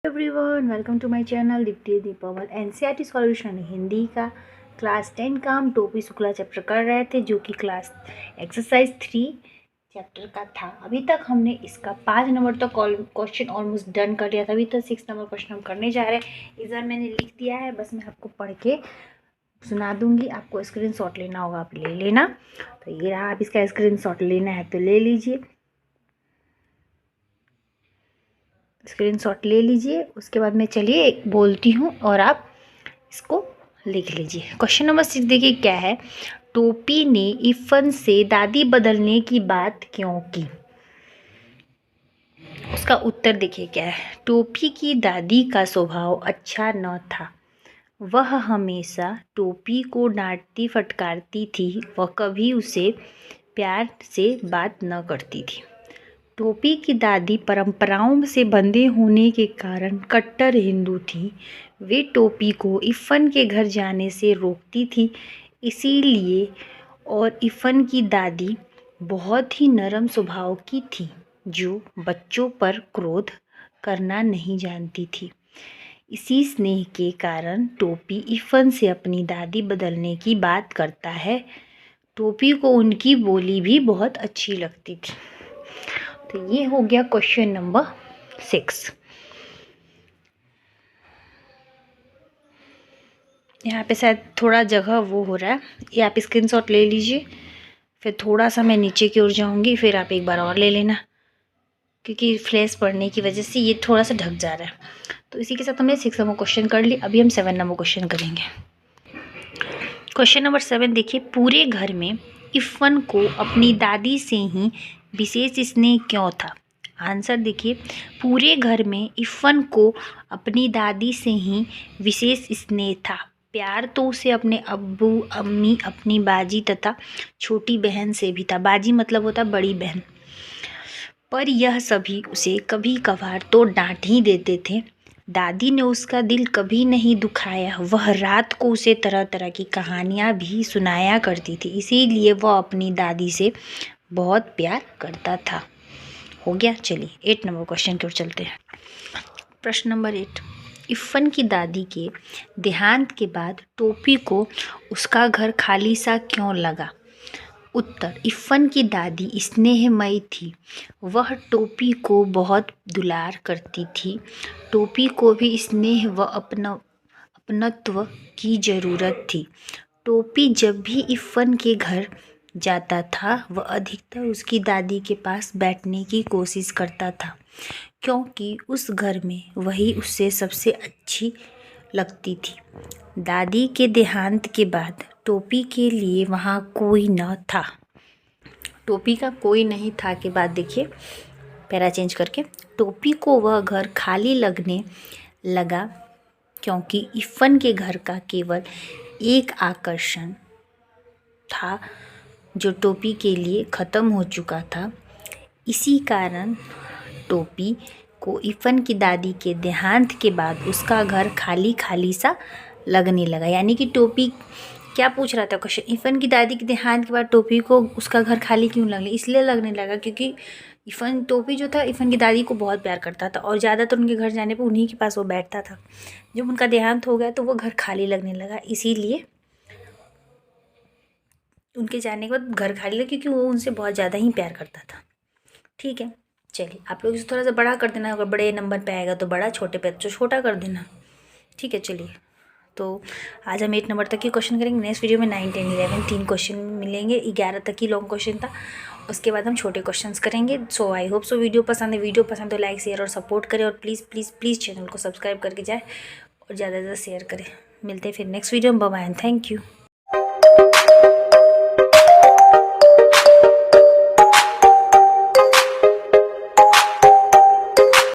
Everyone, welcome to my channel Deepti Deepawal. NCERT solution Hindi का class 10 का हम टोपी शुक्ला चैप्टर कर रहे थे, जो कि क्लास एक्सरसाइज 3 चैप्टर का था। अभी तक हमने इसका 5 नंबर तक क्वेश्चन ऑलमोस्ट डन कर लिया था। अभी तक 6 नंबर क्वेश्चन हम करने जा रहे हैं। इस बार मैंने लिख दिया है, बस मैं आपको पढ़ के सुना दूंगी। आपको स्क्रीनशॉट लेना होगा, आप ले लेना। तो ये रहा, आप इसका स्क्रीनशॉट लेना है तो ले लीजिए, स्क्रीनशॉट ले लीजिए। उसके बाद मैं चलिए बोलती हूँ और आप इसको लिख लीजिए। क्वेश्चन नंबर 6 देखिए क्या है। टोपी ने इफ़न से दादी बदलने की बात क्यों की? उसका उत्तर देखिए क्या है। टोपी की दादी का स्वभाव अच्छा न था। वह हमेशा टोपी को डांटती फटकारती थी। वह कभी उसे प्यार से बात न करती थी। टोपी की दादी परंपराओं से बंधे होने के कारण कट्टर हिंदू थी। वे टोपी को इफ़न के घर जाने से रोकती थी, इसीलिए। और इफ़न की दादी बहुत ही नरम स्वभाव की थी, जो बच्चों पर क्रोध करना नहीं जानती थी। इसी स्नेह के कारण टोपी इफ़न से अपनी दादी बदलने की बात करता है। टोपी को उनकी बोली भी बहुत अच्छी लगती थी। तो ये हो गया क्वेश्चन नंबर 6। यहाँ पे शायद थोड़ा जगह वो हो रहा है, ये आप स्क्रीनशॉट ले लीजिए। फिर थोड़ा सा मैं नीचे की ओर जाऊँगी, फिर आप एक बार और ले लेना, क्योंकि फ्लैश पड़ने की वजह से ये थोड़ा सा ढक जा रहा है। तो इसी के साथ हमने 6 नंबर क्वेश्चन कर ली। अभी हम 7 नंबर क्वेश्चन करेंगे। क्वेश्चन नंबर 7 देखिए। पूरे घर में इफ़न को अपनी दादी से ही विशेष स्नेह क्यों था? आंसर देखिए। पूरे घर में इफ़न को अपनी दादी से ही विशेष स्नेह था। प्यार तो उसे अपने अब्बू, अम्मी, अपनी बाजी तथा छोटी बहन से भी था। बाजी मतलब होता बड़ी बहन। पर यह सभी उसे कभी कभार तो डांट ही देते थे। दादी ने उसका दिल कभी नहीं दुखाया। वह रात को उसे तरह तरह की कहानियाँ भी सुनाया करती थी, इसीलिए वह अपनी दादी से बहुत प्यार करता था। हो गया। चलिए 8 नंबर क्वेश्चन की ओर चलते हैं। प्रश्न नंबर 8। इफ़न की दादी के देहांत के बाद टोपी को उसका घर खाली सा क्यों लगा? उत्तर। इफ़न की दादी स्नेहमयी थी। वह टोपी को बहुत दुलार करती थी। टोपी को भी स्नेह व अपनत्व की ज़रूरत थी। टोपी जब भी इफ़न के घर जाता था, वह अधिकतर उसकी दादी के पास बैठने की कोशिश करता था, क्योंकि उस घर में वही उससे सबसे अच्छी लगती थी। दादी के देहांत के बाद टोपी के लिए वहाँ कोई न था। टोपी का कोई नहीं था के बाद देखिए पैरा चेंज करके, टोपी को वह घर खाली लगने लगा, क्योंकि इफ़न के घर का केवल एक आकर्षण था, जो टोपी के लिए ख़त्म हो चुका था। इसी कारण टोपी को इफ़न की दादी के देहांत के बाद उसका घर खाली खाली सा लगने लगा। यानी कि टोपी क्या पूछ रहा था क्वेश्चन, इफ़न की दादी के देहांत के बाद टोपी को उसका घर खाली क्यों लगने, इसलिए लगने लगा क्योंकि टोपी जो था इफ़न की दादी को बहुत प्यार करता था, और ज़्यादातर उनके घर जाने पर उन्हीं के पास वो बैठता था। जब उनका देहांत हो गया तो वो घर खाली लगने लगा, इसीलिए उनके जाने के बाद घर खाली लगा, क्योंकि वो उनसे बहुत ज़्यादा ही प्यार करता था। ठीक है। चलिए आप लोग इसे थोड़ा सा बड़ा कर देना, अगर बड़े नंबर पे आएगा तो बड़ा, छोटे पे तो छोटा कर देना। ठीक है। चलिए, तो आज हम 8 नंबर तक की क्वेश्चन करेंगे। नेक्स्ट वीडियो में 9, 10, 11 3 क्वेश्चन मिलेंगे। 11 तक की लॉन्ग क्वेश्चन था, उसके बाद हम छोटे क्वेश्चंस करेंगे। सो आई होप सो वीडियो पसंद है। वीडियो पसंद तो लाइक, शेयर और सपोर्ट करें, और प्लीज़ प्लीज़ प्लीज़ चैनल को सब्सक्राइब करके जाए और ज़्यादा से ज़्यादा शेयर करें। मिलते हैं फिर नेक्स्ट वीडियो में। Bye bye and thank you.